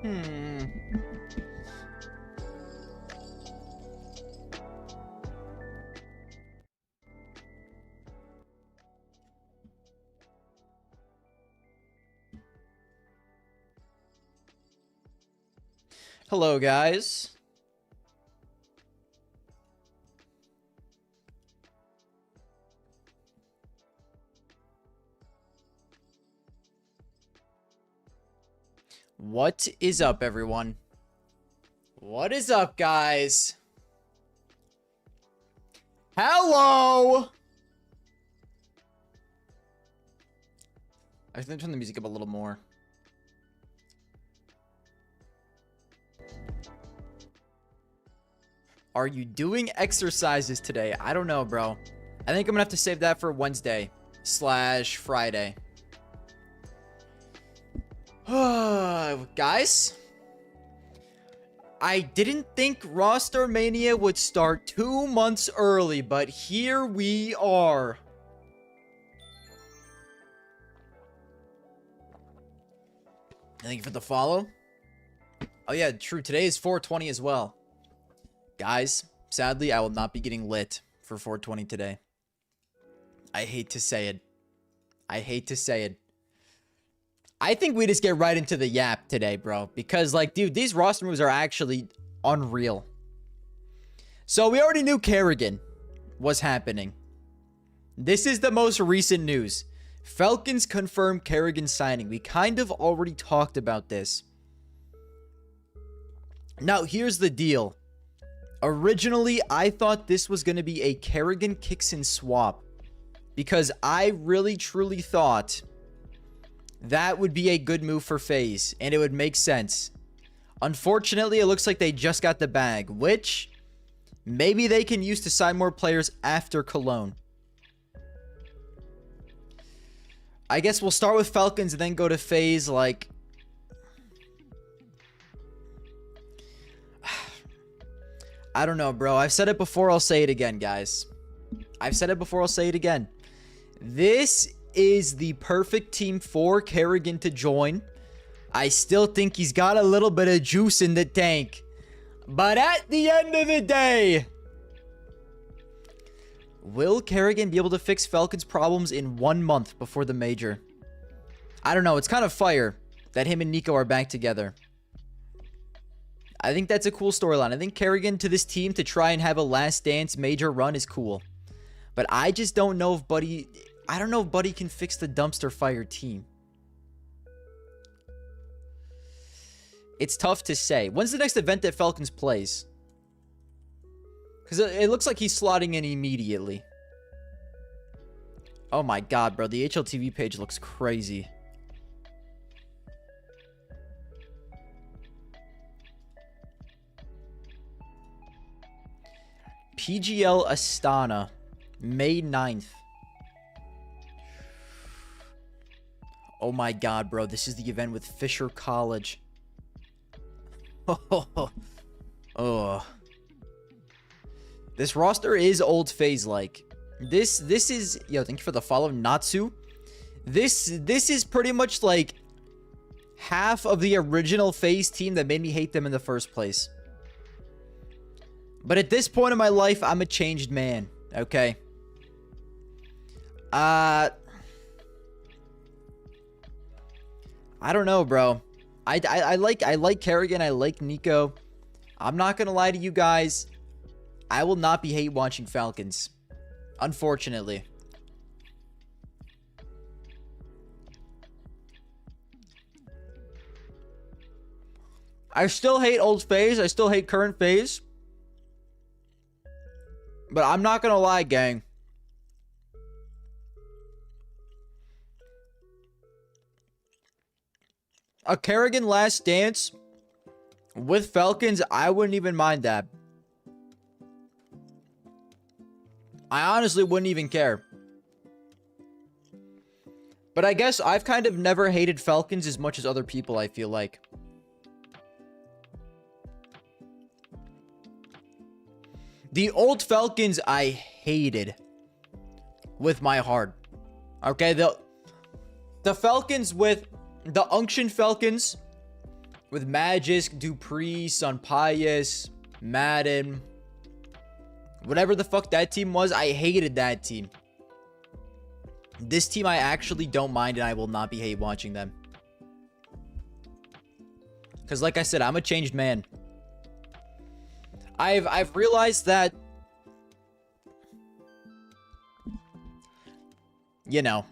Hmm. Hello, guys. What is up, everyone? What is up, guys? Hello! I think turn the music up a little more. Are you doing exercises today? I don't know, bro. I think I'm gonna have to save that for Wednesday / Friday. Guys, I didn't think Roster Mania would start 2 months early, but here we are. Thank you for the follow. Oh yeah, true. Today is 420 as well. Guys, sadly, I will not be getting lit for 420 today. I hate to say it. I hate to say it. I think we just get right into the yap today, bro. Because, like, dude, these roster moves are actually unreal. So, we already knew Karrigan was happening. This is the most recent news. Falcons confirmed Karrigan signing. We kind of already talked about this. Now, here's the deal. Originally, I thought this was going to be a Karrigan Kyxsan swap. Because I really, truly thought that would be a good move for FaZe, and it would make sense. Unfortunately, it looks like they just got the bag, which maybe they can use to sign more players after Cologne. I guess we'll start with Falcons and then go to FaZe, like... I don't know, bro. I've said it before, I'll say it again, guys. I've said it before, I'll say it again. This is the perfect team for Karrigan to join. I still think he's got a little bit of juice in the tank. But at the end of the day, will Karrigan be able to fix Falcons' problems in 1 month before the major? I don't know. It's kind of fire that him and Nico are back together. I think that's a cool storyline. I think Karrigan to this team to try and have a last dance major run is cool. But I just don't know if Buddy... I don't know if Buddy can fix the dumpster fire team. It's tough to say. When's the next event that Falcons plays? Because it looks like he's slotting in immediately. Oh my god, bro. The HLTV page looks crazy. PGL Astana. May 9th. Oh my god, bro. This is the event with Fisher College. Oh. This roster is old FaZe-like. This is... Yo, thank you for the follow, Natsu. This is pretty much like half of the original FaZe team that made me hate them in the first place. But at this point in my life, I'm a changed man. Okay? I don't know, bro. I like Karrigan. I like Nico. I'm not gonna lie to you guys. I will not be hate watching Falcons. Unfortunately. I still hate old FaZe. I still hate current FaZe. But I'm not gonna lie, gang. A Karrigan last dance with Falcons, I wouldn't even mind that. I honestly wouldn't even care. But I guess I've kind of never hated Falcons as much as other people, I feel like. The old Falcons I hated with my heart. Okay, the Falcons with the Unction Falcons With Magisk, Dupree, Sunpius, Madden. Whatever the fuck that team was, I hated that team. This team I actually don't mind, and I will not be hate watching them. Because like I said, I'm a changed man. I've realized that, you know,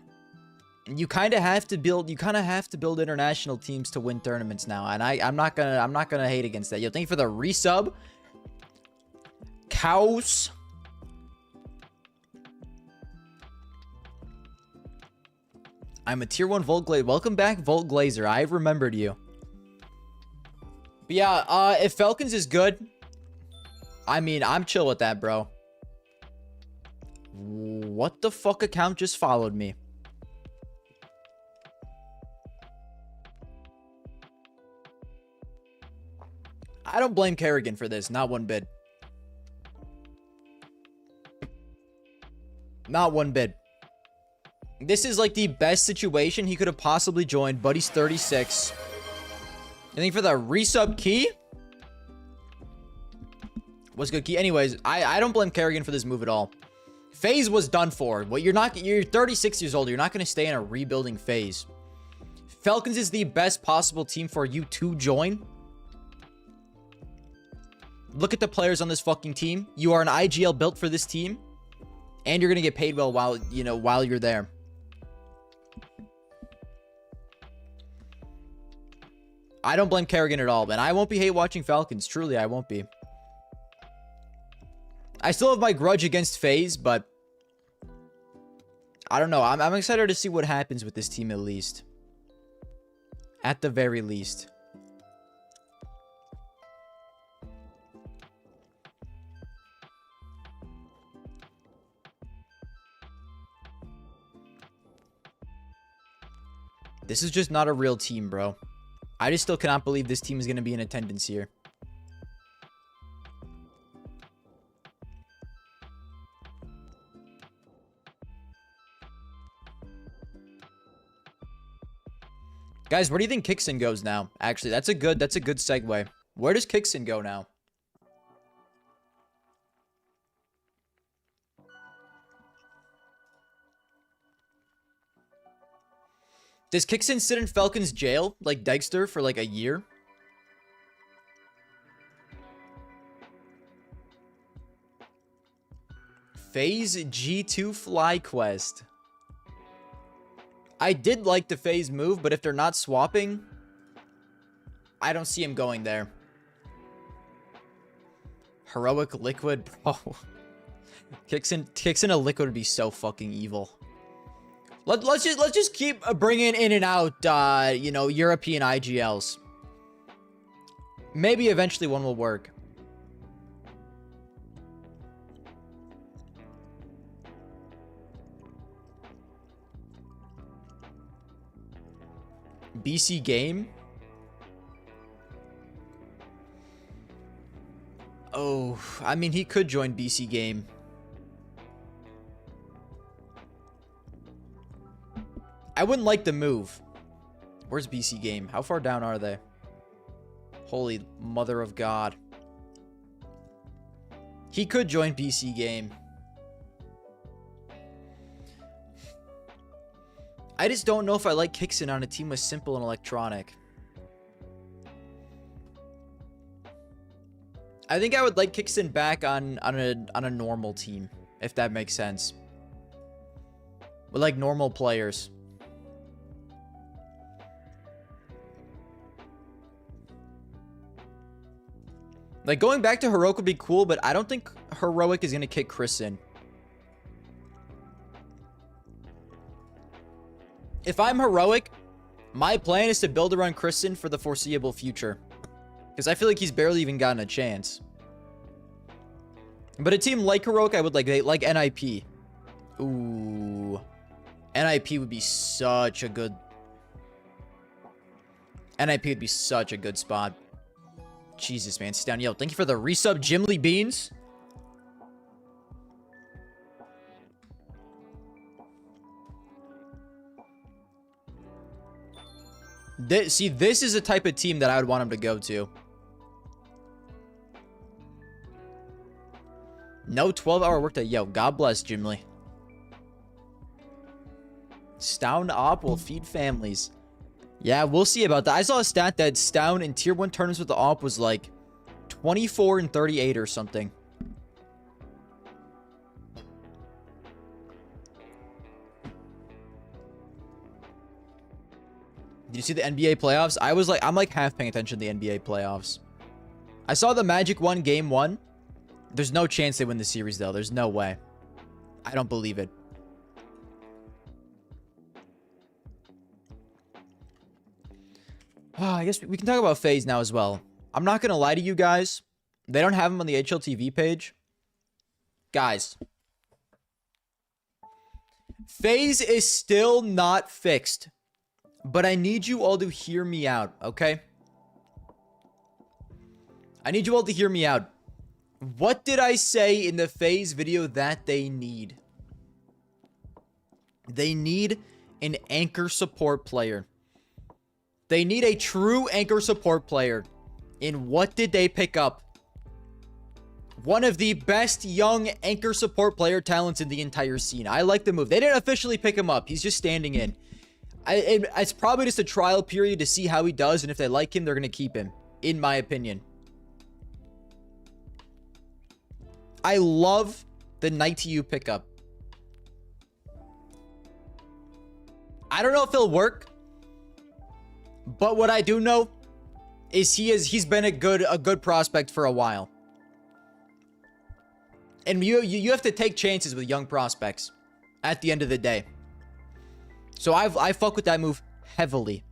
you kind of have to build international teams to win tournaments now, and I'm not gonna hate against that. Yo, thank you for the resub. Cows. I'm a tier 1 Volt Glazer. Welcome back, Volt Glazer. I remembered you. But yeah, if Falcons is good, I mean, I'm chill with that, bro. What the fuck account just followed me? I don't blame Karrigan for this. Not one bit. Not one bit. This is like the best situation he could have possibly joined, but he's 36. I think for the resub key. What's good key? Anyways, I don't blame Karrigan for this move at all. FaZe was done for. Well, you're 36 years old. You're not going to stay in a rebuilding phase. Falcons is the best possible team for you to join. Look at the players on this fucking team. You are an IGL built for this team. And you're going to get paid well while you're there. I don't blame Karrigan at all, and I won't be hate watching Falcons. Truly, I won't be. I still have my grudge against FaZe, but I don't know. I'm excited to see what happens with this team at least. At the very least. This is just not a real team, bro. I just still cannot believe this team is going to be in attendance here. Guys, where do you think Kyxsan goes now? Actually, that's a good segue. Where does Kyxsan go now? Does Kyxsan sit in Falcons jail like Dexter for like a year? FaZe G2 Fly Quest. I did like the FaZe move, but if they're not swapping, I don't see him going there. Heroic Liquid, bro. Kyxsan a Liquid would be so fucking evil. Let's just keep bringing in and out, you know, European IGLs. Maybe eventually one will work. BC Game. Oh, I mean, he could join BC Game. I wouldn't like the move. Where's BC Game? How far down are they? Holy mother of God. He could join BC Game. I just don't know if I like Kyxsan on a team with Simple and Electronic. I think I would like Kyxsan back on a normal team, if that makes sense. With like normal players. Like, going back to Heroic would be cool, but I don't think Heroic is going to kick Kyxsan. If I'm Heroic, my plan is to build around Kyxsan for the foreseeable future. Because I feel like he's barely even gotten a chance. But a team like Heroic, I would like NIP. Ooh. NIP would be such a good... NIP would be such a good spot. Jesus, man. Sit down. Yo, thank you for the resub, Jimly Beans. See, this is a type of team that I would want him to go to. No 12-hour workday. Yo, God bless, Jim Lee. Stound Op will feed families. Yeah, we'll see about that. I saw a stat that Stound in Tier 1 tournaments with the Op was like 24 and 38 or something. Did you see the NBA playoffs? I'm like half paying attention to the NBA playoffs. I saw the Magic won game 1. There's no chance they win the series, though. There's no way. I don't believe it. I guess we can talk about FaZe now as well. I'm not going to lie to you guys. They don't have him on the HLTV page. Guys. FaZe is still not fixed. But I need you all to hear me out, okay? I need you all to hear me out. What did I say in the FaZe video that they need? They need an anchor support player. They need a true anchor support player. And what did they pick up? One of the best young anchor support player talents in the entire scene. I like the move. They didn't officially pick him up. He's just standing in. It's probably just a trial period to see how he does. And if they like him, they're going to keep him. In my opinion. I love the Night to You pickup. I don't know if he'll work. But what I do know is he's been a good prospect for a while. And you have to take chances with young prospects at the end of the day. So I fuck with that move heavily.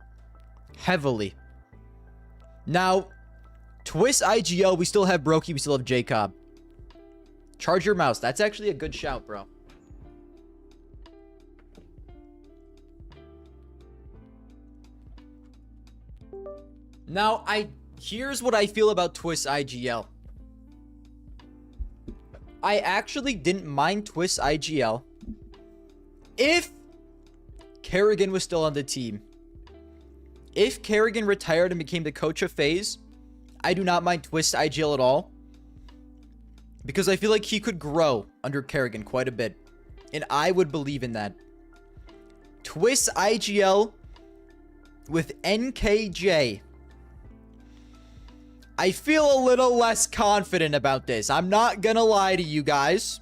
Heavily. Now, Twist IGL, we still have Brokey, we still have Jacob. Charge your mouse. That's actually a good shout, bro. Now, here's what I feel about Twist IGL. I actually didn't mind Twist IGL if Karrigan was still on the team. If Karrigan retired and became the coach of FaZe, I do not mind Twist IGL at all. Because I feel like he could grow under Karrigan quite a bit. And I would believe in that. Twist IGL with NKJ. I feel a little less confident about this. I'm not gonna lie to you guys.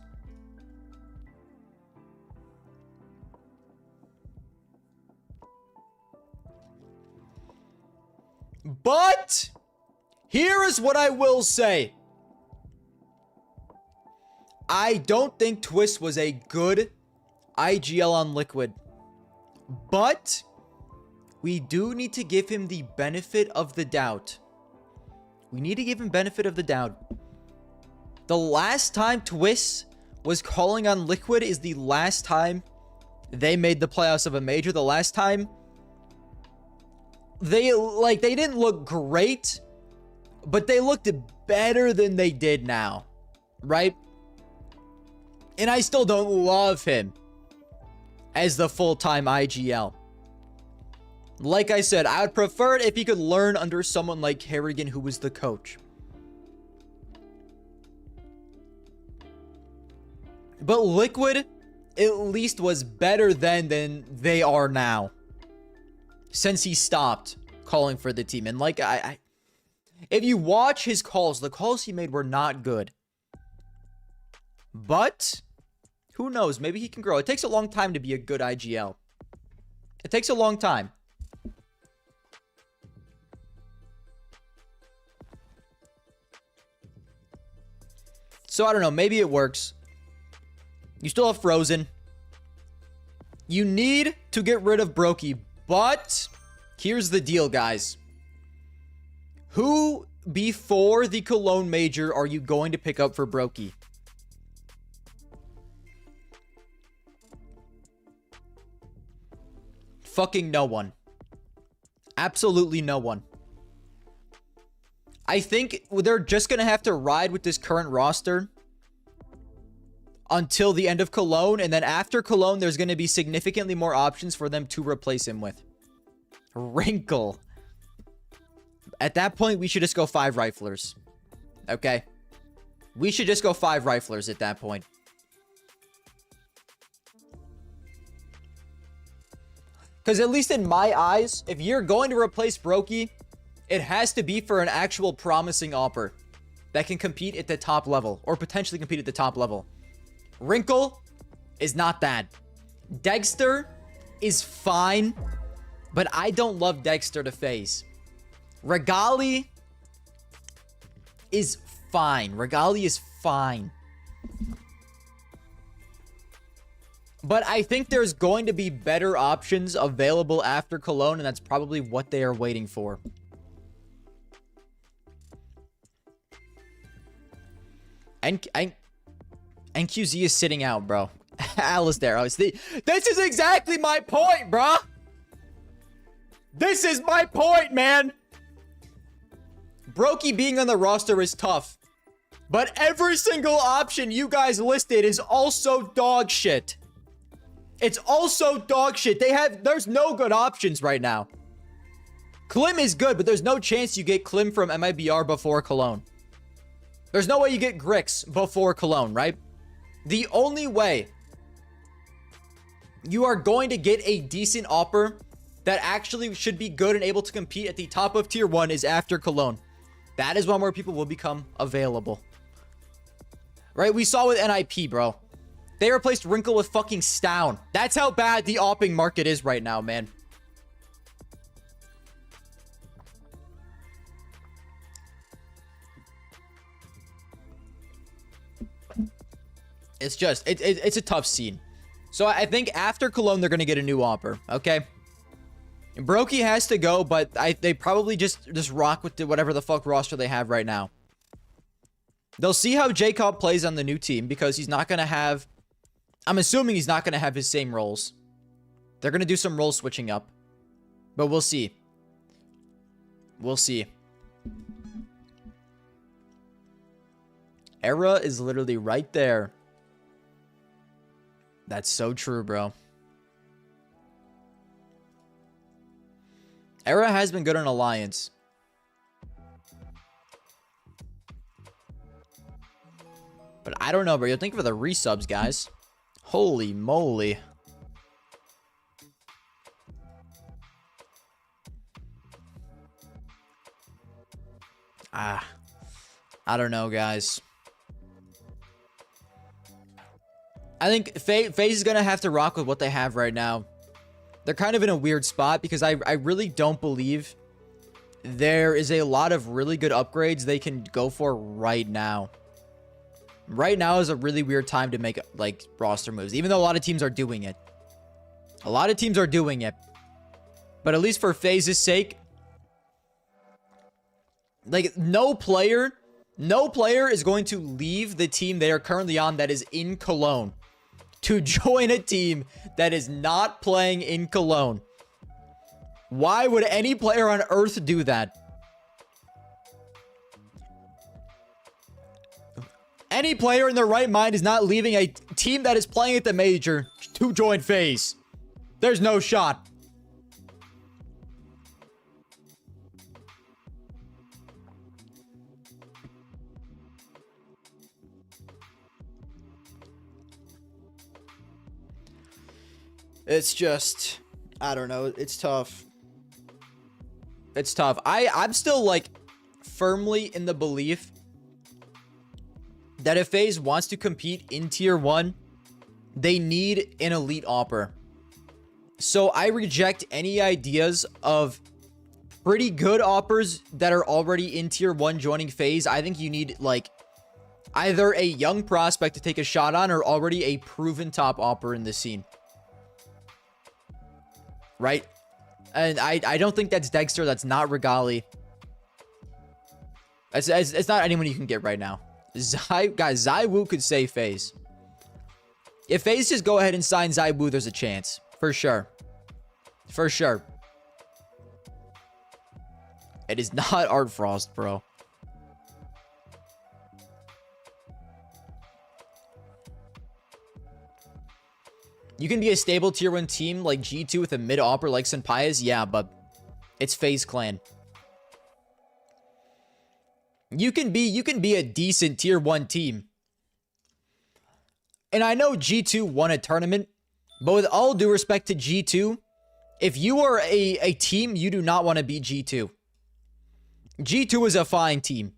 But here is what I will say. I don't think Twist was a good IGL on Liquid. But we do need to give him the benefit of the doubt. We need to give him benefit of the doubt. The last time Twist was calling on Liquid is the last time they made the playoffs of a major. The last time they didn't look great, but they looked better than they did now, right? And I still don't love him as the full-time IGL. Like I said, I would prefer it if he could learn under someone like Karrigan, who was the coach. But Liquid at least was better then than they are now. Since he stopped calling for the team. And like, if you watch his calls, the calls he made were not good. But who knows? Maybe he can grow. It takes a long time to be a good IGL. It takes a long time. So I don't know. Maybe it works. You still have Frozen. You need to get rid of Brokey. But here's the deal, guys. Who before the Cologne Major are you going to pick up for Brokey? Fucking no one. Absolutely no one. I think they're just going to have to ride with this current roster until the end of Cologne. And then after Cologne, there's going to be significantly more options for them to replace him with. Wrinkle. At that point, we should just go 5 riflers. Okay? We should just go 5 riflers at that point. Because at least in my eyes, if you're going to replace Brokey, it has to be for an actual promising AWPer that can compete at the top level, or potentially compete at the top level. Wrinkle is not that. Dexter is fine, but I don't love Dexter to FaZe. Regali is fine. Regali is fine. But I think there's going to be better options available after Cologne, and that's probably what they are waiting for. And QZ is sitting out, bro. Alistair, this is exactly my point, bro. This is my point, man. Brokey being on the roster is tough, but every single option you guys listed is also dog shit. It's also dog shit. There's no good options right now. Klim is good, but there's no chance you get Klim from MIBR before Cologne. There's no way you get Grix before Cologne, right? The only way you are going to get a decent AWPer that actually should be good and able to compete at the top of tier 1 is after Cologne. That is when more people will become available. Right? We saw with NIP, bro. They replaced Wrinkle with fucking Stown. That's how bad the AWPing market is right now, man. It's just, it's a tough scene. So I think after Cologne, they're going to get a new AWPer, okay? Brokey has to go, but they probably just rock with whatever the fuck roster they have right now. They'll see how Jacob plays on the new team, because he's not going to have... I'm assuming he's not going to have his same roles. They're going to do some role switching up. But we'll see. We'll see. Era is literally right there. That's so true, bro. Era has been good on Alliance. But I don't know, bro. You'll think for the resubs, guys. Holy moly. I don't know, guys. I think FaZe is going to have to rock with what they have right now. They're kind of in a weird spot because I really don't believe there is a lot of really good upgrades they can go for right now. Right now is a really weird time to make, like, roster moves, even though a lot of teams are doing it. A lot of teams are doing it. But at least for FaZe's sake, like, no player is going to leave the team they are currently on that is in Cologne to join a team that is not playing in Cologne. Why would any player on earth do that? Any player in their right mind is not leaving a team that is playing at the major to join FaZe. There's no shot. It's just, I don't know. It's tough. It's tough. I'm still, like, firmly in the belief that if FaZe wants to compete in tier 1, they need an elite AWPer. So I reject any ideas of pretty good AWPers that are already in tier 1 joining FaZe. I think you need, like, either a young prospect to take a shot on or already a proven top AWPer in the scene. Right? And I don't think that's Dexter. That's not Regali. It's not anyone you can get right now. Guys, ZywOo could save FaZe. If FaZe just go ahead and sign ZywOo, there's a chance. For sure. For sure. It is not Art Frost, bro. You can be a stable tier 1 team like G2 with a mid AWPer like Senpai's, yeah, but It's FaZe Clan. You can be a decent tier 1 team. And I know G2 won a tournament, but with all due respect to G2, if you are a team, you do not want to be G2. G2 is a fine team.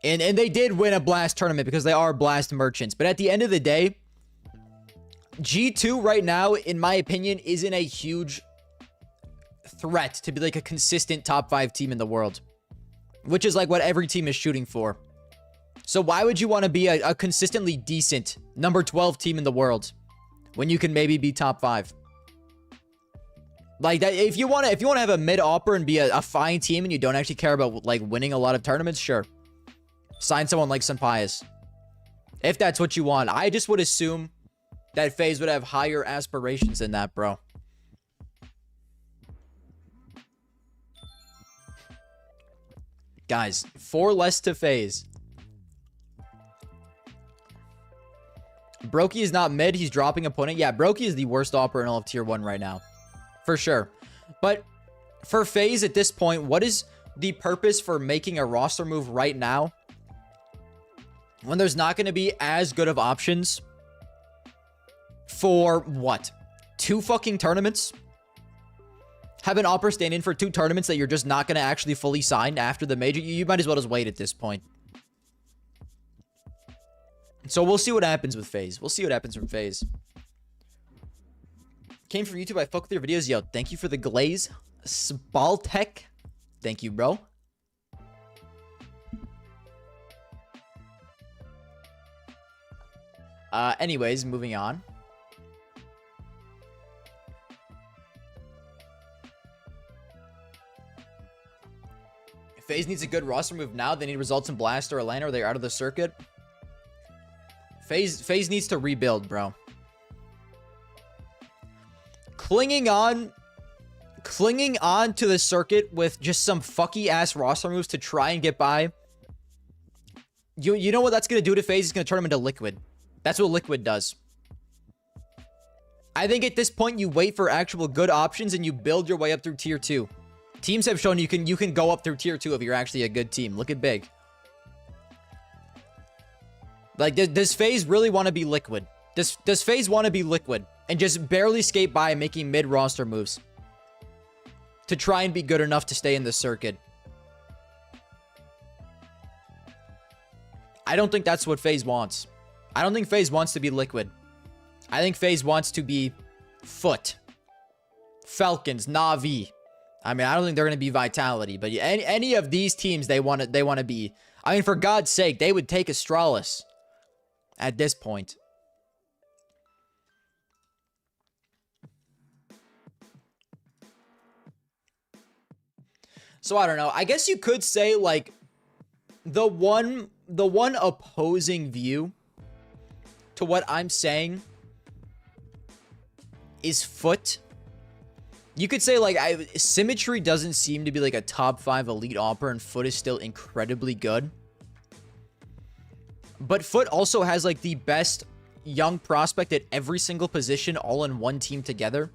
And they did win a Blast tournament because they are Blast merchants. But at the end of the day, G2 right now, in my opinion, isn't a huge threat to be like a consistent top 5 team in the world, which is like what every team is shooting for. So why would you want to be a consistently decent number 12 team in the world when you can maybe be top 5? Like that, if you want to have a mid-opper and be a fine team and you don't actually care about like winning a lot of tournaments, sure. Sign someone like Sampaias. If that's what you want. I just would assume that FaZe would have higher aspirations than that, bro. Guys, 4 less to FaZe. Brokey is not mid. He's dropping opponent. Yeah, Brokey is the worst opper in all of tier 1 right now. For sure. But for FaZe at this point, what is the purpose for making a roster move right now when there's not going to be as good of options for what? 2 fucking tournaments? Have an opper stand in for 2 tournaments that you're just not going to actually fully sign after the major? You might as well just wait at this point. So we'll see what happens with FaZe. We'll see what happens from FaZe. Came from YouTube. I fuck with your videos. Yo, thank you for the glaze. Spaltech. Thank you, bro. Anyways, moving on. FaZe needs a good roster move now. They need results in Blast or Atlanta or they're out of the circuit. FaZe needs to rebuild, bro. Clinging on to the circuit with just some fucky ass roster moves to try and get by. You know what that's gonna do to FaZe? It's gonna turn them into Liquid. That's what Liquid does. I think at this point you wait for actual good options and you build your way up through tier 2. Teams have shown you can go up through tier 2 if you're actually a good team. Look at Big. Like, does FaZe really want to be Liquid? Does FaZe want to be Liquid and just barely skate by making mid-roster moves to try and be good enough to stay in the circuit? I don't think that's what FaZe wants. I don't think FaZe wants to be Liquid. I think FaZe wants to be Foot, Falcons, Na'Vi. I mean, I don't think they're going to be Vitality, but any of these teams they want to be. I mean, for God's sake, they would take Astralis at this point. So I don't know. I guess you could say like the one opposing view to what I'm saying is Foot. You could say like Symmetry doesn't seem to be like a top 5 elite opera and Foot is still incredibly good. But Foot also has like the best young prospect at every single position all in one team together.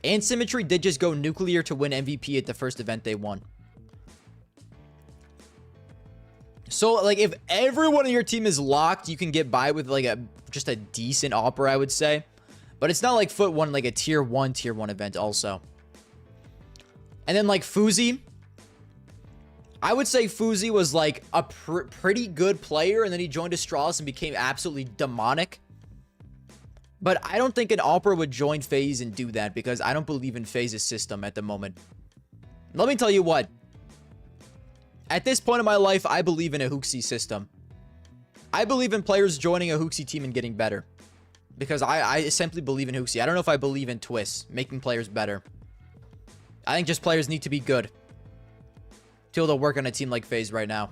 And Symmetry did just go nuclear to win MVP at the first event they won. So like if everyone on your team is locked, you can get by with like just a decent opera, I would say. But it's not like Foot won like a tier 1 event also. And then like Fuzi, I would say Fuzi was like a pretty good player, and then he joined Astralis and became absolutely demonic. But I don't think an opera would join FaZe and do that because I don't believe in FaZe's system at the moment. Let me tell you what. At this point in my life, I believe in a Hooksy system. I believe in players joining a Hooksy team and getting better. Because I simply believe in Hooksy. I don't know if I believe in twists, making players better. I think just players need to be good to be able to work on a team like FaZe right now.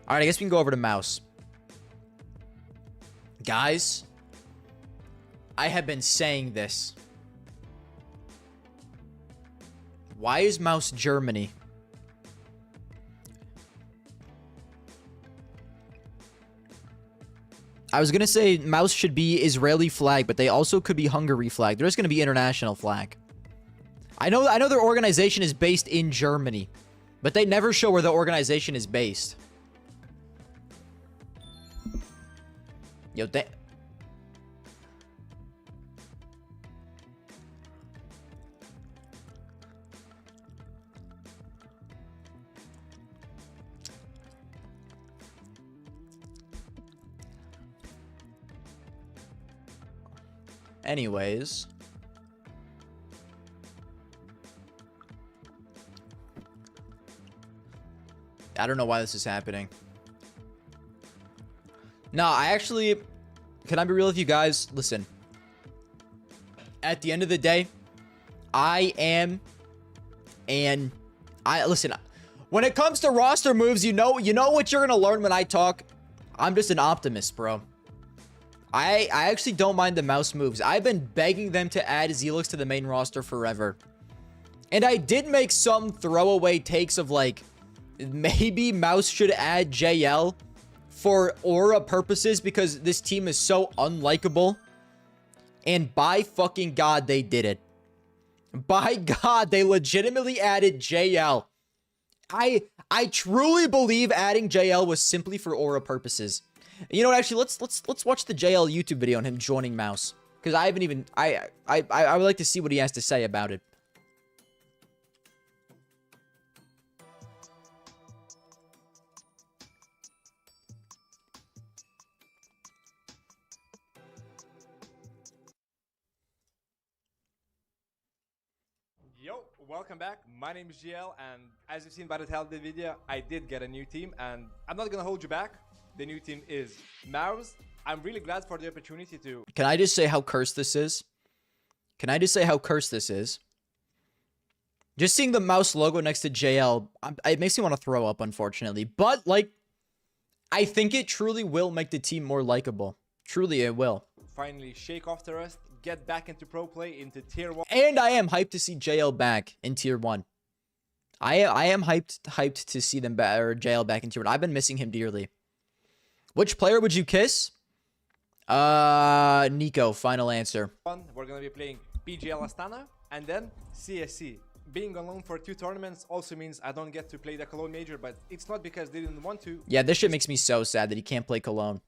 Alright, I guess we can go over to Mouse. Guys, I have been saying this. Why is Mouse Germany? I was going to say Mouse should be Israeli flag, but they also could be Hungary flag. There's going to be international flag. I know their organization is based in Germany, but they never show where the organization is based. Yo, anyways. I don't know why this is happening. No, I actually... Can I be real with you guys? Listen. At the end of the day, I am... And... Listen. When it comes to roster moves, you know what you're going to learn when I talk. I'm just an optimist, bro. I actually don't mind the mouse moves. I've been begging them to add Zelix to the main roster forever. And I did make some throwaway takes of like... Maybe Mouse should add JL for aura purposes because this team is so unlikable. And by fucking God, they did it. By God, they legitimately added JL. I truly believe adding JL was simply for aura purposes. You know what? Actually, let's watch the JL YouTube video on him joining Mouse because I haven't even I would like to see what he has to say about it. Yo, welcome back. My name is GL, and as you've seen by the title of the video, I did get a new team, and I'm not gonna hold you back. The new team is Mouse. I'm really glad for the opportunity to... Can I just say how cursed this is? Can I just say how cursed this is? Just seeing the Mouse logo next to JL, it makes me want to throw up, unfortunately. But, like, I think it truly will make the team more likable. Truly, it will. Finally shake off the rest, get back into pro play, into tier 1. And I am hyped to see JL back in tier 1. I am hyped to see them back, or JL back in tier 1. I've been missing him dearly. Which player would you kiss? Nico, final answer. We're gonna be playing PGL Astana and then CSC. Being on loan for 2 tournaments also means I don't get to play the Cologne major, but it's not because they didn't want to. Yeah, this shit makes me so sad that he can't play Cologne.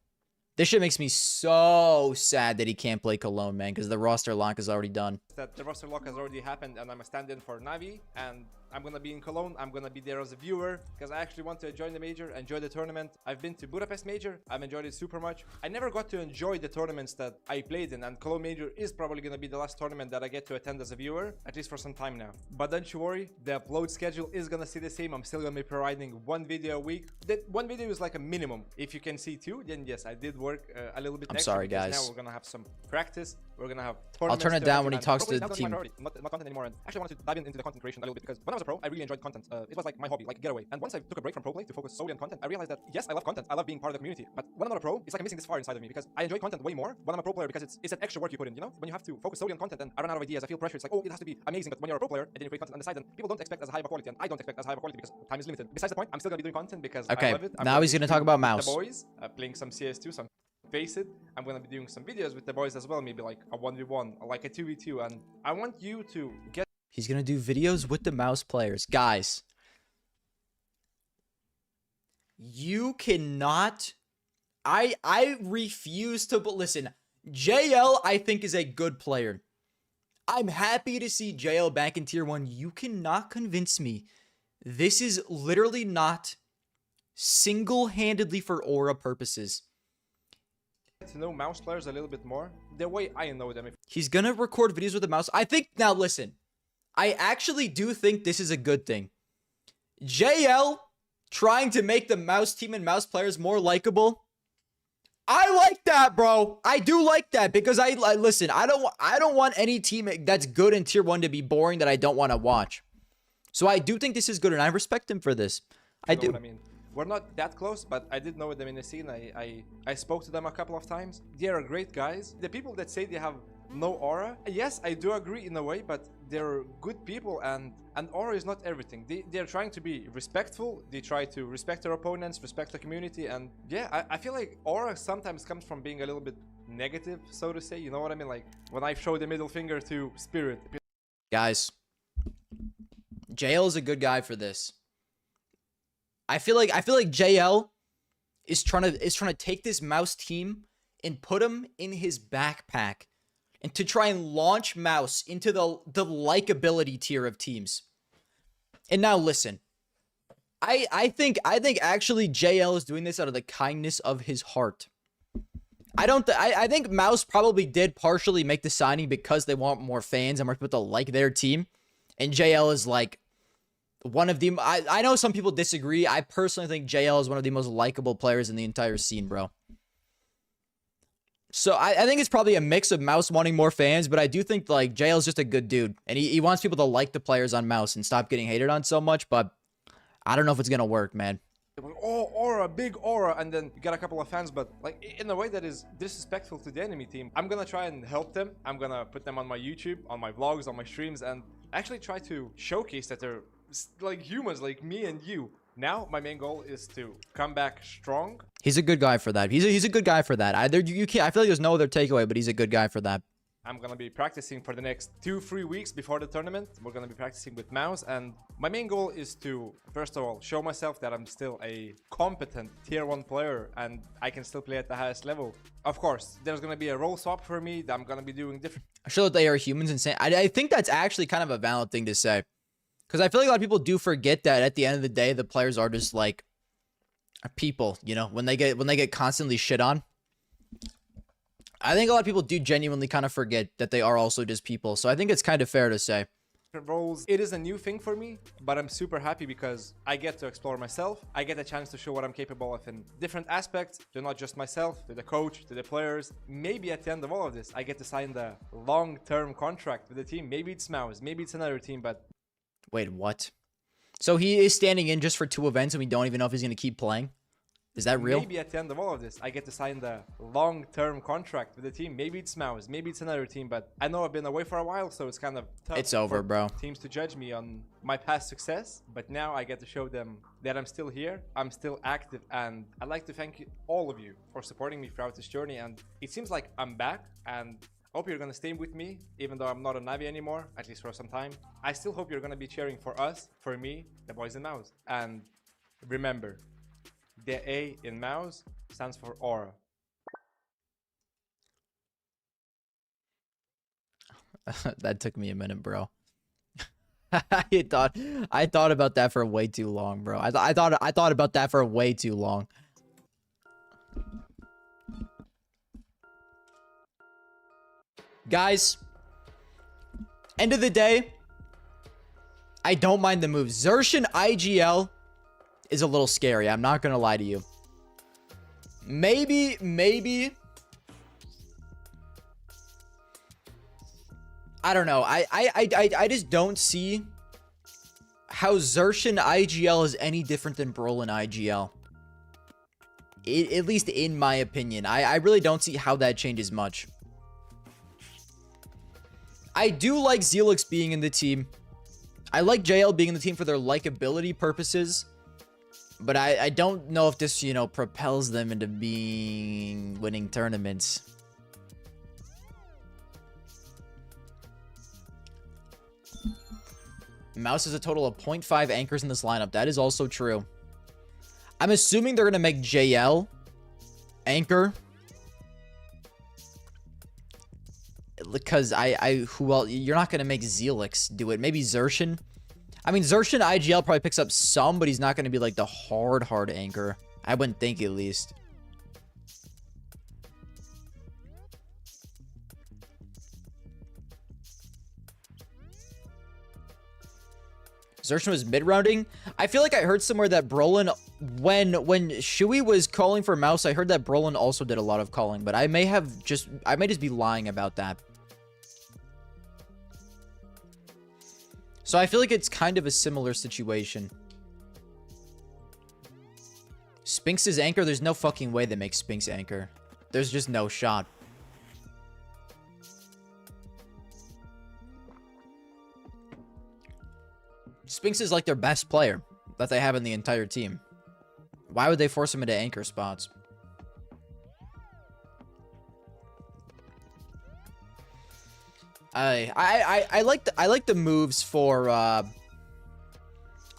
This shit makes me so sad that he can't play Cologne, man, because the roster lock is already done. That the roster lock has already happened, and I'm a stand-in for Navi, and I'm gonna be in Cologne. I'm gonna be there as a viewer because I actually want to join the major, enjoy the tournament. I've been to Budapest major. I've enjoyed it super much. I never got to enjoy the tournaments that I played in, and Cologne major is probably gonna be the last tournament that I get to attend as a viewer, at least for some time now. But don't you worry, the upload schedule is gonna stay the same. I'm still gonna be providing 1 video a week. That 1 video is like a minimum. If you can see 2, then yes, I did work a little bit. I'm sorry, guys. Now we're gonna have some practice. We're gonna have. I'll turn it down when he talks to the team. Not content anymore. And actually, I wanted to dive into the content creation a little bit because when I was a pro, I really enjoyed content. It was like my hobby, like a getaway. And once I took a break from pro play to focus solely on content, I realized that yes, I love content. I love being part of the community. But when I'm not a pro, it's like I'm missing this fire inside of me because I enjoy content way more when I'm a pro player because it's an extra work you put in. You know, when you have to focus solely on content, and I run out of ideas. I feel pressure. It's like, oh, it has to be amazing. But when you're a pro player and then you create content on the side, then people don't expect as high of a quality, and I don't expect as high of a quality because time is limited. Besides the point, I'm still gonna be doing content because I love it. Now he's gonna talk about Mouse. The boys playing some CS2, some Face it. I'm gonna be doing some videos with the boys as well, maybe like a 1v1 or like a 2v2, and I want you to get... He's gonna do videos with the Mouse players. Guys, you cannot... I refuse to... But listen, JL I think is a good player. I'm happy to see JL back in tier 1. You cannot convince me this is literally not single-handedly for aura purposes. To know Mouse players a little bit more the way I know them. He's gonna record videos with the Mouse. I think, now listen, I actually do think this is a good thing. JL trying to make the Mouse team and Mouse players more likable. I like that, bro. I do like that because I listen, I don't want any team that's good in tier 1 to be boring that I don't want to watch. So I do think this is good and I respect him for this. I do. What I mean. We're not that close, but I did know them in the scene. I spoke to them a couple of times. They are great guys. The people that say they have no aura, yes, I do agree in a way, but they're good people, and aura is not everything. They're trying to be respectful. They try to respect their opponents, respect the community, and yeah, I feel like aura sometimes comes from being a little bit negative, so to say. You know what I mean? Like when I show the middle finger to Spirit. Guys, JL is a good guy for this. I feel like JL is trying to take this Mouse team and put him in his backpack and to try and launch Mouse into the likability tier of teams. And now listen. I think actually JL is doing this out of the kindness of his heart. I think Mouse probably did partially make the signing because they want more fans and more people to like their team. And JL is like one of the... I know some people disagree. I personally think JL is one of the most likable players in the entire scene, bro. So I think it's probably a mix of Mouse wanting more fans, but I do think like JL is just a good dude. And he wants people to like the players on Mouse and stop getting hated on so much, but I don't know if it's going to work, man. Oh, aura, big aura, and then you got a couple of fans, but like in a way that is disrespectful to the enemy team. I'm gonna try and help them. I'm gonna put them on my YouTube, on my vlogs, on my streams, and actually try to showcase that they're like humans like me and you. Now my main goal is to come back strong. He's a good guy for that. He's a good guy for that. You can't. I feel like there's no other takeaway, but he's a good guy for that. I'm gonna be practicing for the next 2-3 weeks before the tournament. We're gonna be practicing with Mouse, and my main goal is to, first of all, show myself that I'm still a competent tier 1 player and I can still play at the highest level. Of course, there's gonna be a role swap for me that I'm gonna be doing different. Show that they are humans and say, I think that's actually kind of a valid thing to say, because I feel like a lot of people do forget that at the end of the day, the players are just like people, you know, when they get constantly shit on. I think a lot of people do genuinely kind of forget that they are also just people. So I think it's kind of fair to say. Roles. It is a new thing for me, but I'm super happy because I get to explore myself. I get a chance to show what I'm capable of in different aspects, to not just myself, to the coach, to the players. Maybe at the end of all of this, I get to sign the long-term contract with the team. Maybe it's Mouse, maybe it's another team, but... Wait, what? So he is standing in just for 2 events and we don't even know if he's going to keep playing? Is that real? Maybe at the end of all of this, I get to sign the long-term contract with the team. Maybe it's Mouse, maybe it's another team, but I know I've been away for a while, so it's kind of tough. It's over, bro. Teams to judge me on my past success, but now I get to show them that I'm still here, I'm still active, and I'd like to thank all of you for supporting me throughout this journey. And it seems like I'm back, and I hope you're gonna stay with me, even though I'm not a Navi anymore, at least for some time. I still hope you're gonna be cheering for us, for me, the boys in Mouse. And remember, the A in Mouse stands for aura. That took me a minute, bro. I thought about that for way too long, bro. I thought about that for way too long. Guys, end of the day, I don't mind the move. Xerxan IGL is a little scary. I'm not gonna lie to you. Maybe I don't know. I just don't see how Xerxan IGL is any different than Brolin IGL. At least in my opinion. I really don't see how that changes much. I do like Zelix being in the team. I like JL being in the team for their likability purposes. But I don't know if this, you know, propels them into winning tournaments. Mouse has a total of 0.5 anchors in this lineup. That is also true. I'm assuming they're going to make JL anchor. Because who else? You're not going to make Zelix do it. Maybe Xerxan. I mean, Xerxan IGL probably picks up some, but he's not going to be like the hard anchor. I wouldn't think, at least. Xerxan was mid-rounding. I feel like I heard somewhere that Brolin, when Shui was calling for Mouse, I heard that Brolin also did a lot of calling, but I may just be lying about that. So I feel like it's kind of a similar situation. Spinx is anchor. There's no fucking way they make Spinx anchor. There's just no shot. Spinx is like their best player that they have in the entire team. Why would they force him into anchor spots? I like the moves for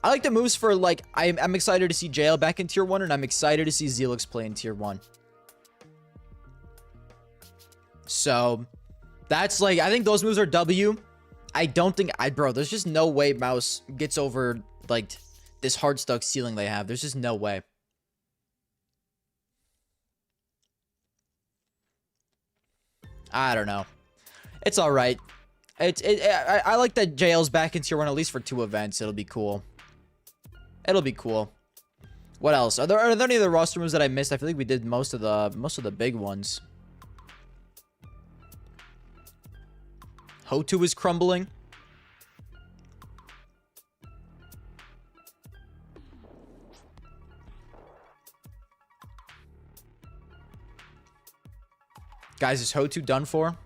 I like the moves for, like, I'm excited to see JL back in tier 1, and I'm excited to see Zelix play in tier 1. So, that's, like, I think those moves are W. I don't think, bro, there's just no way Mouse gets over, like, this hard stuck ceiling they have. There's just no way. I don't know. It's all right. I like that JL's back in tier 1 at least for 2 events. It'll be cool. It'll be cool. What else? Are there any other roster moves that I missed? I feel like we did most of the big ones. Hotu is crumbling. Guys, is Hotu done for?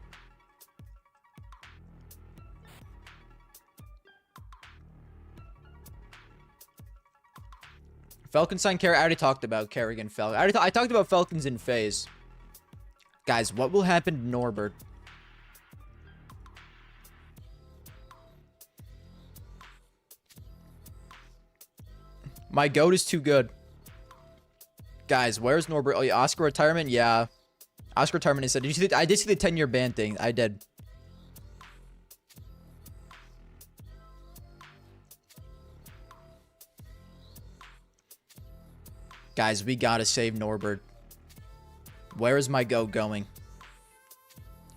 Falcons and Karrigan. I already talked about Karrigan Falcon. I talked about Falcons and FaZe. Guys, what will happen to Norbert? My goat is too good. Guys, where's Norbert? Oh, yeah, Oskar retirement? Yeah. Oskar retirement is said. Did you see the, I did see the 10-year ban thing. I did. Guys, we gotta save Norbert. Where is my goat going?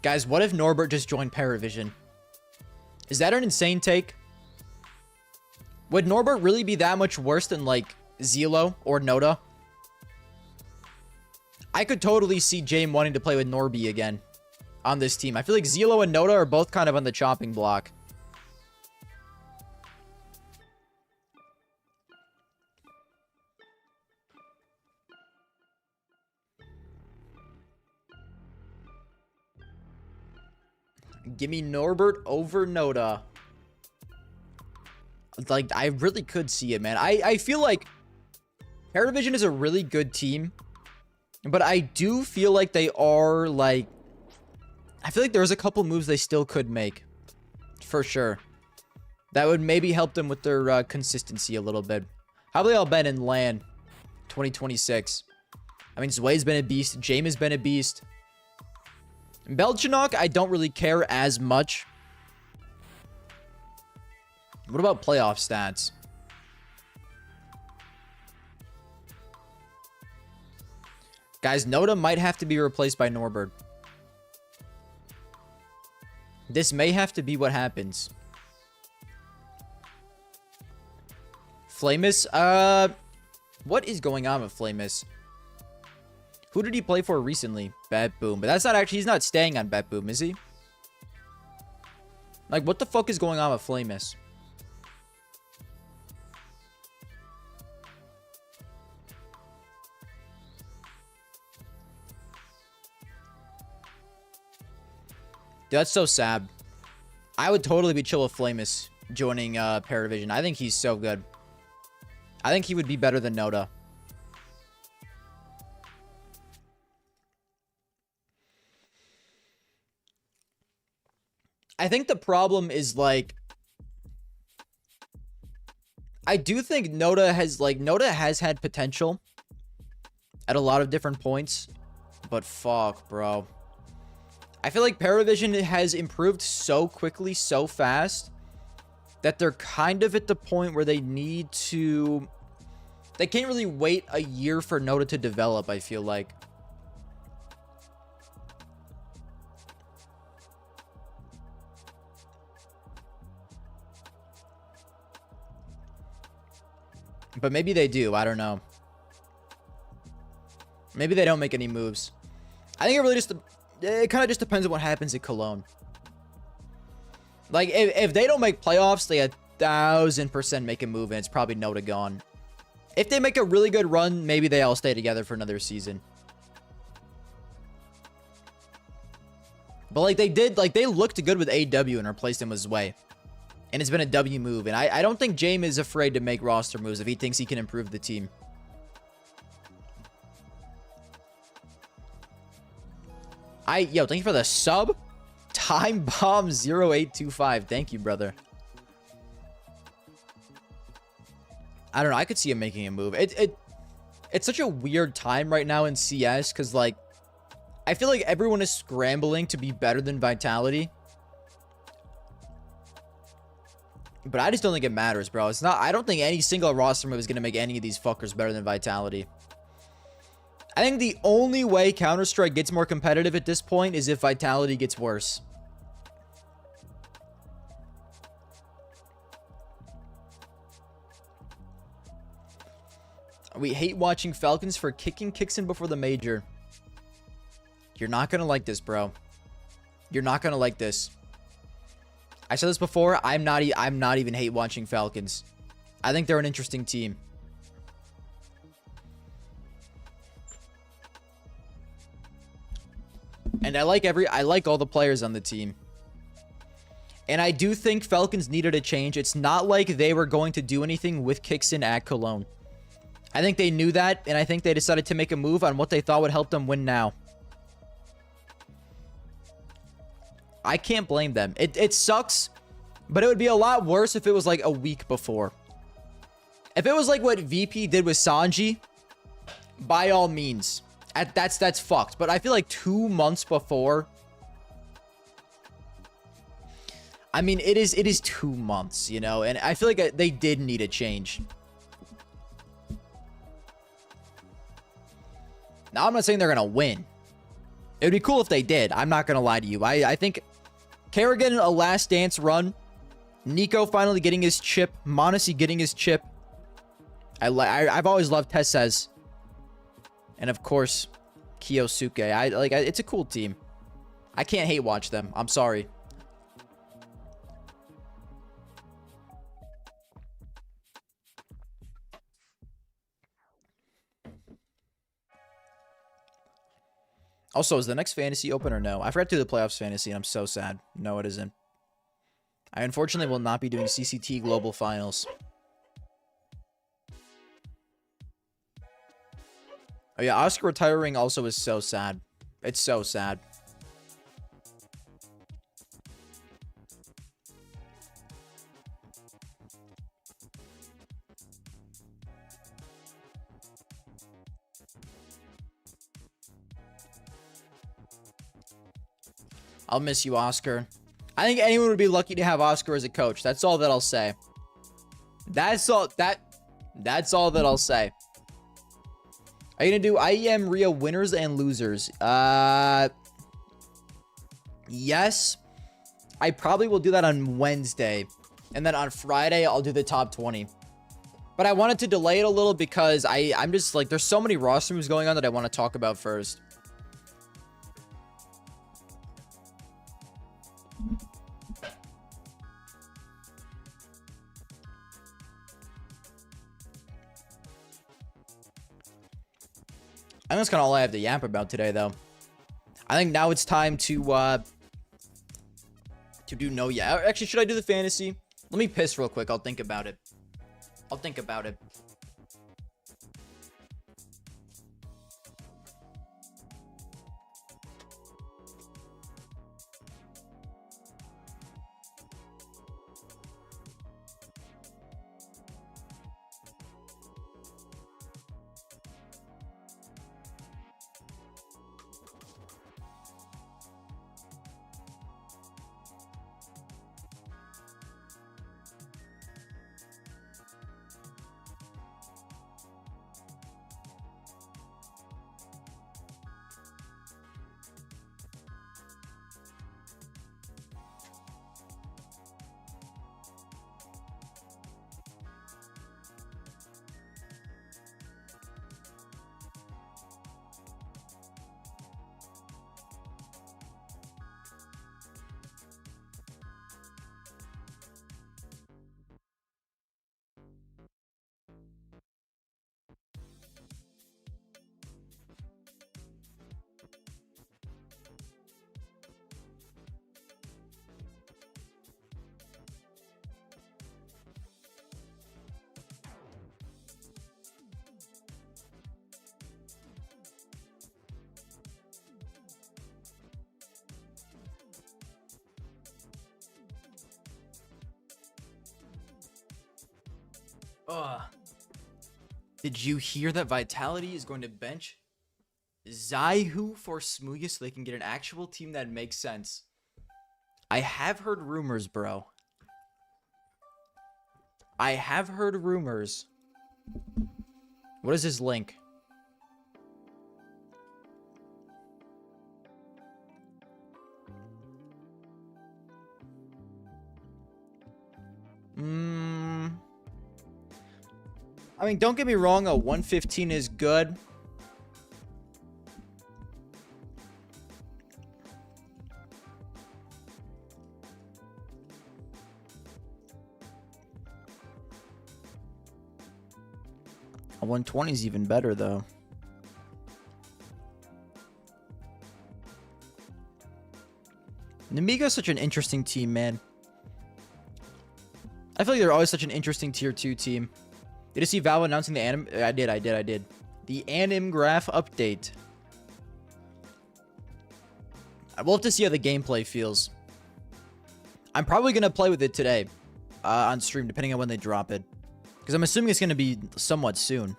Guys, what if Norbert just joined Parivision? Is that an insane take? Would Norbert really be that much worse than, like, Zelo or Noda? I could totally see Jame wanting to play with Norby again on this team. I feel like Zelo and Noda are both kind of on the chopping block. Give me Norbert over Noda. Like, I really could see it, man. I feel like Parivision is a really good team. But I do feel like they are, like... I feel like there's a couple moves they still could make. For sure. That would maybe help them with their consistency a little bit. How have they all been in LAN 2026? I mean, Zway's been a beast. Jame has been a beast. Belchinok, I don't really care as much. What about playoff stats? Guys, Noda might have to be replaced by Norbert. This may have to be what happens. Flamus, what is going on with Flamus? Who did he play for recently? Bet Boom. But that's not actually, he's not staying on Bet Boom, is he? Like, what the fuck is going on with Flamus? Dude, that's so sad. I would totally be chill with Flamus joining Parivision. I think he's so good. I think he would be better than Noda. I think the problem is, like... I do think Noda has had potential at a lot of different points. But fuck, bro. I feel like Parivision has improved so quickly, so fast, that they're kind of at the point where they need to... They can't really wait a year for Noda to develop, I feel like. But maybe they do, I don't know. Maybe they don't make any moves. I think it really just... It kind of just depends on what happens at Cologne. Like, if they don't make playoffs, they 1000% make a move, and it's probably Noda gone. If they make a really good run, maybe they all stay together for another season. But, like, they did, like, they looked good with AW and replaced him with Zway. And it's been a W move. And I don't think Jame is afraid to make roster moves if he thinks he can improve the team. Yo, thank you for the sub. Time Bomb 0825. Thank you, brother. I don't know. I could see him making a move. It's such a weird time right now in CS because, like, I feel like everyone is scrambling to be better than Vitality. But I just don't think it matters, bro. It's not. I don't think any single roster move is going to make any of these fuckers better than Vitality. I think the only way Counter-Strike gets more competitive at this point is if Vitality gets worse. We hate watching Falcons for kicking Kyxsan before the major. You're not going to like this, bro. You're not going to like this. I said this before. I'm not even hate watching Falcons. I think they're an interesting team. And I like all the players on the team. And I do think Falcons needed a change. It's not like they were going to do anything with Kyxsan at Cologne. I think they knew that, and I think they decided to make a move on what they thought would help them win now. I can't blame them. It sucks, but it would be a lot worse if it was like a week before. If it was like what VP did with Sanji, by all means. That's fucked. But I feel like 2 months before. I mean, it is 2 months, you know, and I feel like they did need a change. Now, I'm not saying they're going to win. It would be cool if they did. I'm not going to lie to you. I think Karrigan, a last dance run. Nico finally getting his chip. Monesi getting his chip. I've always loved Tessez. And of course, Kiyosuke. It's a cool team. I can't hate watch them. I'm sorry. Also, is the next fantasy open or no? I forgot to do the playoffs fantasy, and I'm so sad. No, it isn't. I unfortunately will not be doing CCT Global Finals. Oh yeah, Oskar retiring also is so sad. It's so sad. I'll miss you, Oskar. I think anyone would be lucky to have Oskar as a coach. That's all that I'll say. That's all that I'll say. Are you gonna do IEM Rio winners and losers? Yes. I probably will do that on Wednesday. And then on Friday, I'll do the top 20. But I wanted to delay it a little because I'm just like, there's so many roster moves going on that I want to talk about first. I think that's kind of all I have to yap about today, though. I think now it's time to do no yeah. Actually, should I do the fantasy? Let me piss real quick. I'll think about it. I'll think about it. Ugh. Did you hear that Vitality is going to bench Zaihu for Smoothie so they can get an actual team that makes sense? I have heard rumors, bro. I have heard rumors. What is this link? I mean, don't get me wrong, a 115 is good. A 120 is even better, though. Namiga's such an interesting team, man. I feel like they're always such an interesting tier 2 team. Did you see Valve announcing the anim? I did. The anim graph update. We'll have to see how the gameplay feels. I'm probably going to play with it today on stream, depending on when they drop it. Because I'm assuming it's going to be somewhat soon.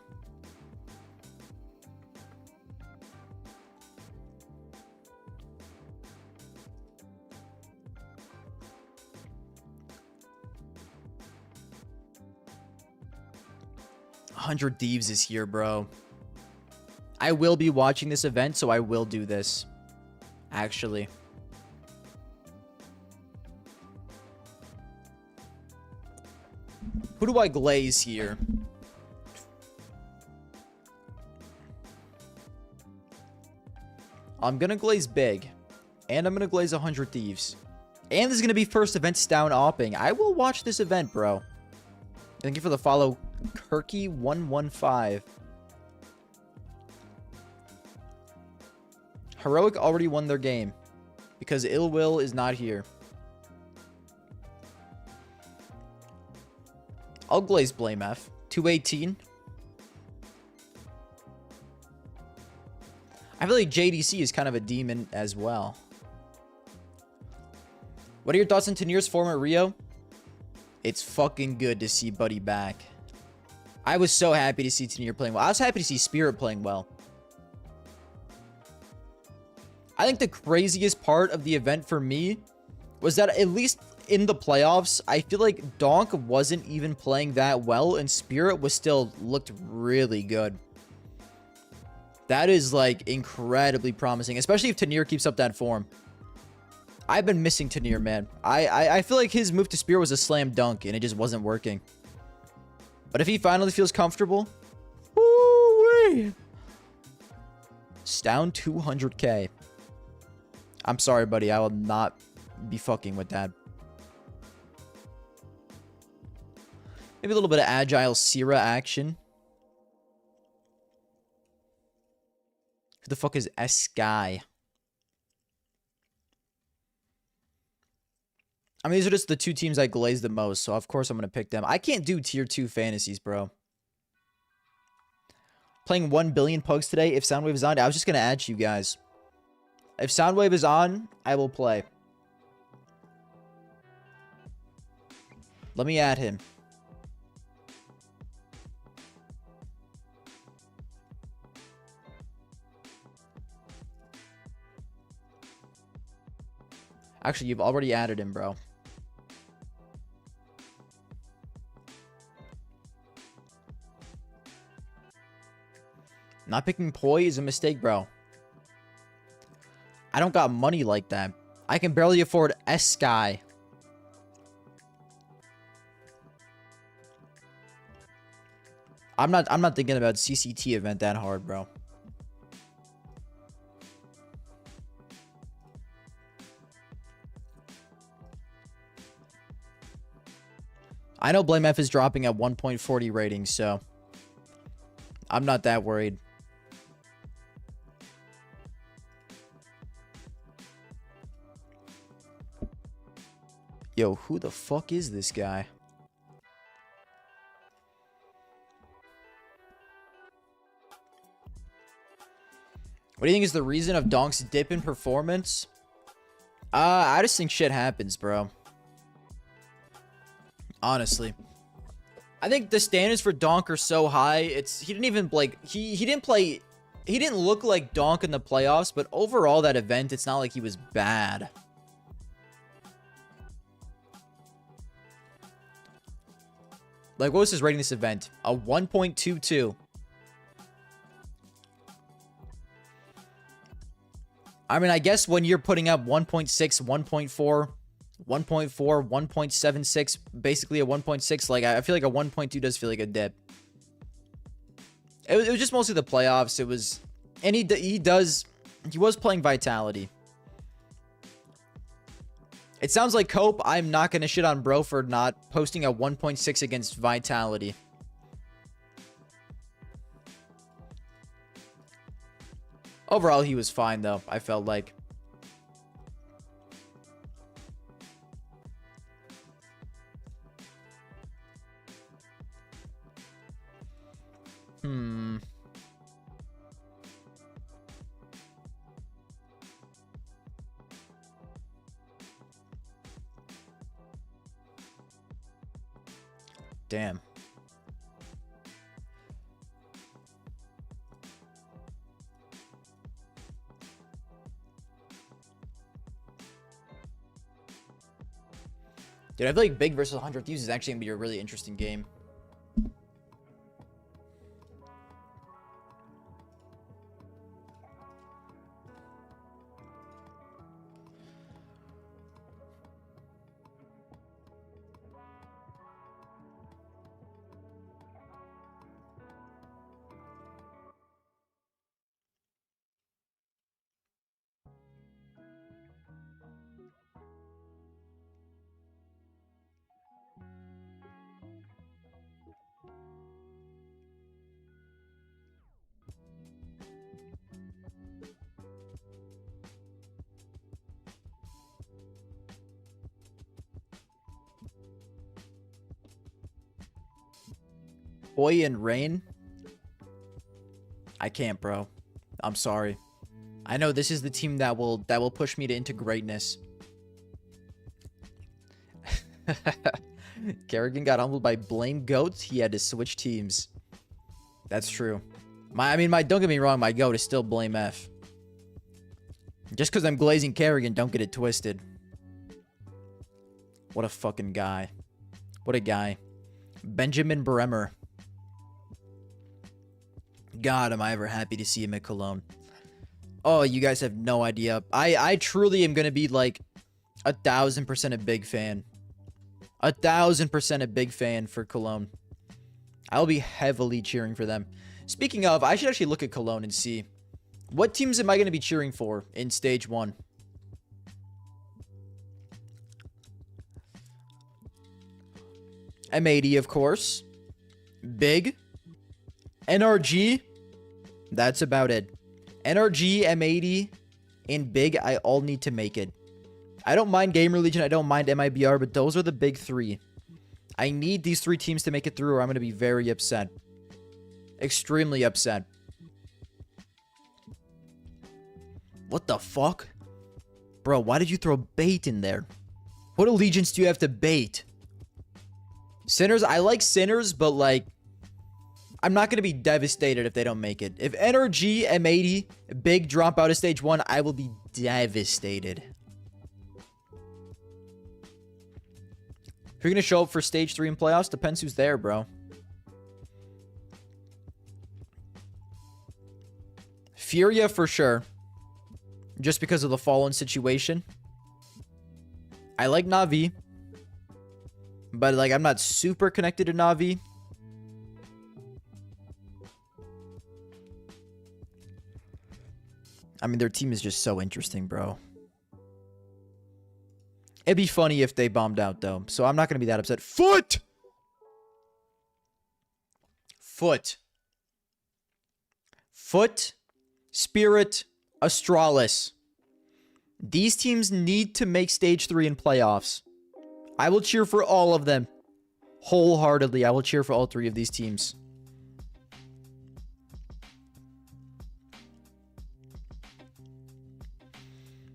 $100 Thieves is here, bro. I will be watching this event, so I will do this. Actually. Who do I glaze here? I'm gonna glaze big. And I'm gonna glaze 100 Thieves. And this is gonna be first event down opping. I will watch this event, bro. Thank you for the follow, Kirky115. Heroic already won their game because Ill Will is not here. I'll glaze Blame F. 218. I feel like JDC is kind of a demon as well. What are your thoughts on Tanir's form at Rio? It's fucking good to see Buddy back. I was so happy to see Tanir playing well. I was happy to see Spirit playing well. I think the craziest part of the event for me was that at least in the playoffs, I feel like Donk wasn't even playing that well and Spirit was still looked really good. That is like incredibly promising, especially if Tanir keeps up that form. I've been missing Tanir, man. I feel like his move to Spirit was a slam dunk and it just wasn't working. But if he finally feels comfortable, woo-wee. It's down 200k. I'm sorry, buddy. I will not be fucking with that. Maybe a little bit of agile Sierra action. Who the fuck is S-Guy? I mean, these are just the two teams I glaze the most, so of course I'm going to pick them. I can't do tier 2 fantasies, bro. Playing 1 billion pugs today. If Soundwave is on, I was just going to add you guys. If Soundwave is on, I will play. Let me add him. Actually, you've already added him, bro. Not picking Poi is a mistake, bro. I don't got money like that. I can barely afford S-Sky. I'm not thinking about CCT event that hard, bro. I know Blame F is dropping at 1.40 ratings, so I'm not that worried. Yo, who the fuck is this guy? What do you think is the reason of Donk's dip in performance? I just think shit happens, bro. Honestly. I think the standards for Donk are so high. He didn't even like he didn't look like Donk in the playoffs, but overall that event, it's not like he was bad. Like, what was his rating this event? A 1.22. I mean, I guess when you're putting up 1.6, 1.4, 1.4, 1.76, basically a 1.6, like, I feel like a 1.2 does feel like a dip. It was just mostly the playoffs. It was, and he was playing Vitality. It sounds like Cope. I'm not going to shit on bro for not posting a 1.6 against Vitality. Overall, he was fine, though, I felt like. Damn. Dude, I feel like Big versus 100 Thieves is actually going to be a really interesting game. Boy and Rain. I can't, bro. I'm sorry. I know this is the team that will push me into greatness. Karrigan got humbled by Blame Goat. He had to switch teams. That's true. Don't get me wrong, my goat is still Blame F. Just because I'm glazing Karrigan, don't get it twisted. What a fucking guy. What a guy. Benjamin Bremer. God, am I ever happy to see him at Cologne. Oh, you guys have no idea. I truly am going to be like 1,000% a big fan. 1,000% a big fan for Cologne. I'll be heavily cheering for them. Speaking of, I should actually look at Cologne and see. What teams am I going to be cheering for in Stage 1? M80, of course. Big. NRG. That's about it. NRG, M80, and Big, I all need to make it. I don't mind Gamer Legion. I don't mind MIBR, but those are the big three. I need these three teams to make it through or I'm going to be very upset. Extremely upset. What the fuck? Bro, why did you throw bait in there? What allegiance do you have to bait? Sinners, I like Sinners, but like, I'm not going to be devastated if they don't make it. If NRG, M80, Big drop out of Stage 1, I will be devastated. If you're going to show up for Stage 3 in playoffs, depends who's there, bro. Furia for sure. Just because of the Fallen situation. I like Na'Vi. But like, I'm not super connected to Na'Vi. I mean, their team is just so interesting, bro. It'd be funny if they bombed out, though. So I'm not going to be that upset. Foot! Foot, Spirit, Astralis. These teams need to make Stage 3 in playoffs. I will cheer for all of them. Wholeheartedly, I will cheer for all three of these teams.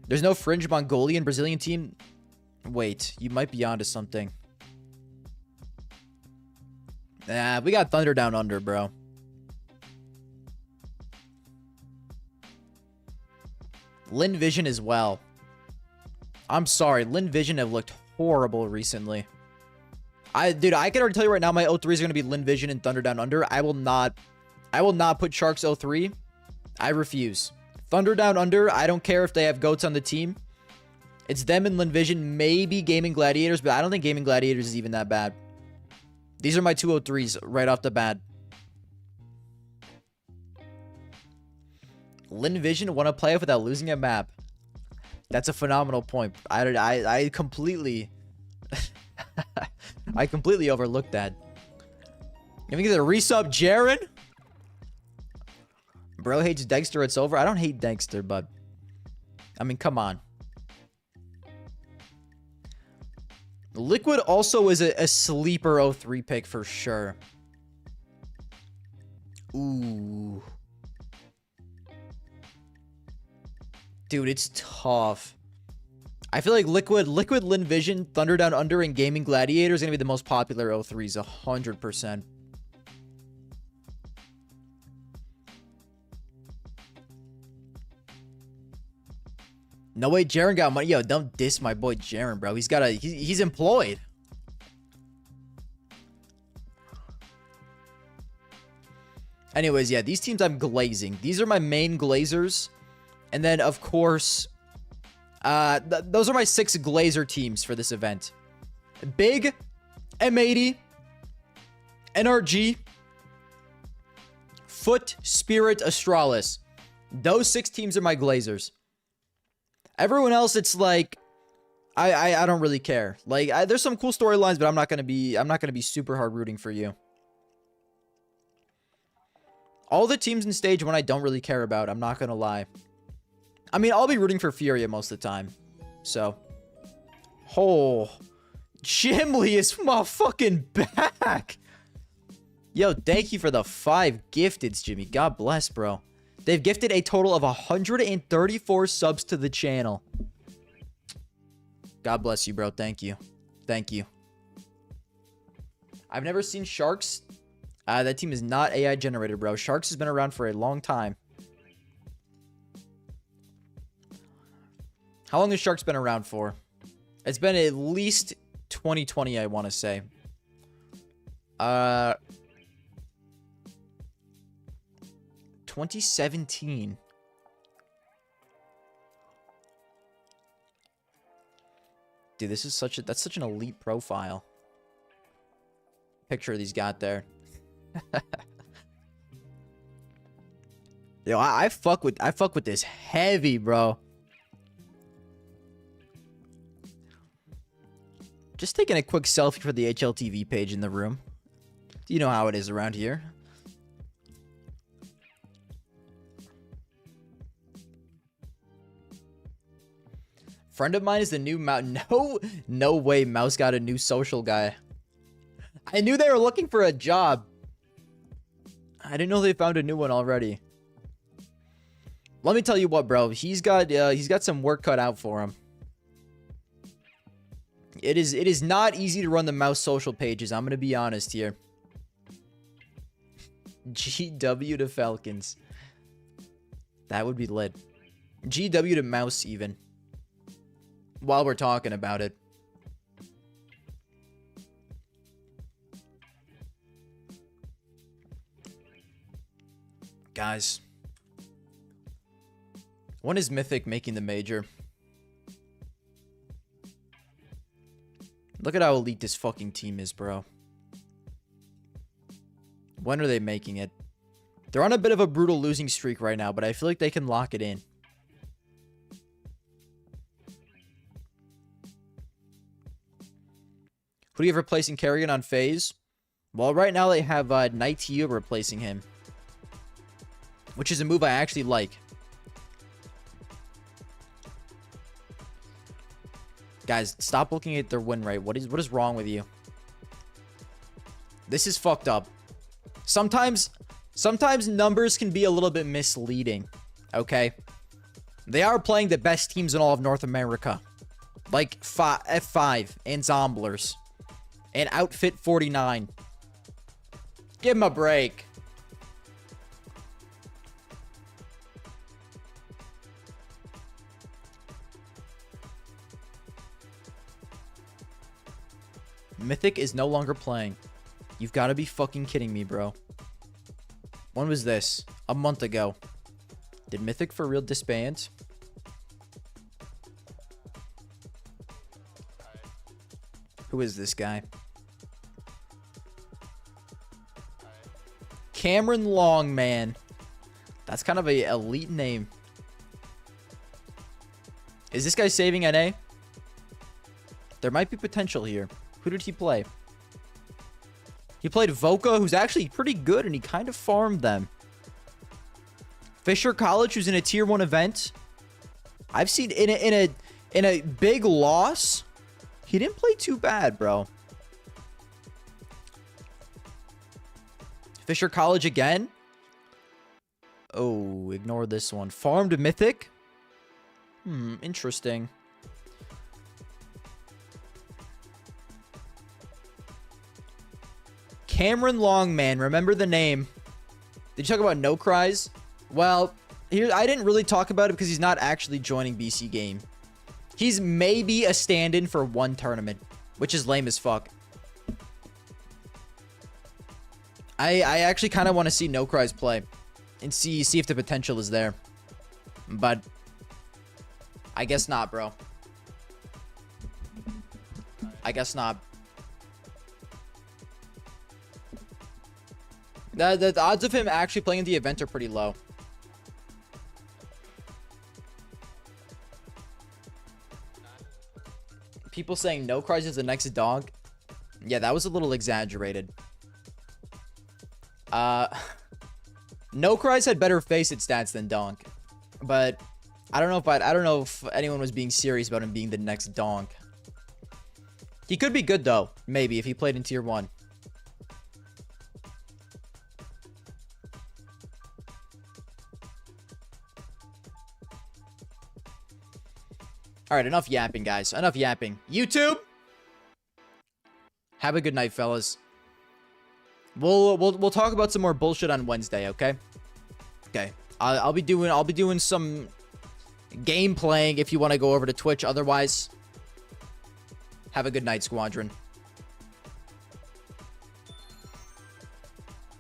There's no fringe Mongolian Brazilian team. Wait, you might be onto something. Nah, we got Thunder Down Under, bro. Lin Vision as well. I'm sorry. Lin Vision have looked horrible recently. Dude, I can already tell you right now my 03s are going to be Lin Vision and Thunder Down Under. I will not put Sharks 03. I refuse. Thunder Down Under, I don't care if they have goats on the team. It's them and Lin Vision, maybe Gaming Gladiators, but I don't think Gaming Gladiators is even that bad. These are my 203s right off the bat. Lin Vision won a playoff without losing a map. That's a phenomenal point. I completely I completely overlooked that. Let me get a resub, Jaren. Bro hates Dexter. It's over. I don't hate Dexter, but I mean, come on. Liquid also is a sleeper 03 pick for sure. Ooh. Dude, it's tough. I feel like Liquid, Lin Vision, Thunder Down Under, and Gaming Gladiator is going to be the most popular 03s, 100%. No way Jaren got money. Yo, don't diss my boy Jaren, bro. He's employed. Anyways, yeah, these teams I'm glazing. These are my main glazers. And then, of course, those are my 6 glazer teams for this event. Big, M80, NRG, Foot, Spirit, Astralis. Those 6 teams are my glazers. Everyone else, it's like, I don't really care. Like, there's some cool storylines, but I'm not gonna be super hard rooting for you. All the teams in stage 1 I don't really care about. I'm not gonna lie. I mean, I'll be rooting for Furia most of the time. So, oh, Jimly is motherfucking back. Yo, thank you for the 5 gifteds, Jimmy. God bless, bro. They've gifted a total of 134 subs to the channel. God bless you, bro. Thank you. Thank you. I've never seen Sharks. That team is not AI generated, bro. Sharks has been around for a long time. How long has Sharks been around for? It's been at least 2020, I want to say. 2017. Dude, this is that's such an elite profile. Picture these got there. Yo, I fuck with this heavy, bro. Just taking a quick selfie for the HLTV page in the room. You know how it is around here. Friend of mine is the new Mouse. No way Mouse got a new social guy. I knew they were looking for a job. I didn't know they found a new one already. Let me tell you what, bro. He's got some work cut out for him. It is not easy to run the Mouse social pages. I'm going to be honest here. GW to Falcons. That would be lit. GW to Mouse even. While we're talking about it. Guys. When is Mythic making the major? Look at how elite this fucking team is, bro. When are they making it? They're on a bit of a brutal losing streak right now, but I feel like they can lock it in. Who do you have replacing Karrigan on FaZe? Well, right now they have Nightiu replacing him. Which is a move I actually like. Guys, stop looking at their win rate. What is wrong with you? This is fucked up. Sometimes numbers can be a little bit misleading. Okay? They are playing the best teams in all of North America. Like F5 and Zomblers. And Outfit 49. Give him a break. Mythic is no longer playing. You've got to be fucking kidding me, bro. When was this? A month ago. Did Mythic for real disband? Who is this guy? Cameron Longman. That's kind of a elite name. Is this guy saving NA? There might be potential here. Who did he play? He played Voka, who's actually pretty good, and he kind of farmed them. Fisher College, who's in a tier 1 event. I've seen in a big loss. He didn't play too bad, bro. Fisher College again. Oh, ignore this one. Farmed Mythic. Interesting. Cameron Longman. Remember the name. Did you talk about No Cries? Well, here I didn't really talk about it because he's not actually joining BC Game. He's maybe a stand-in for one tournament, which is lame as fuck. I actually kind of want to see No Cries play and see if the potential is there. But I guess not, bro. I guess not. The odds of him actually playing in the event are pretty low. People saying No Cries is the next dog. Yeah, that was a little exaggerated. No Cries had better face-it stats than Donk, but I don't know if anyone was being serious about him being the next Donk. He could be good though, maybe if he played in tier 1. All right, enough yapping, guys. Enough yapping. YouTube, have a good night, fellas. We'll talk about some more bullshit on Wednesday, okay? Okay. I'll be doing some game playing if you want to go over to Twitch. Otherwise, have a good night, Squadron.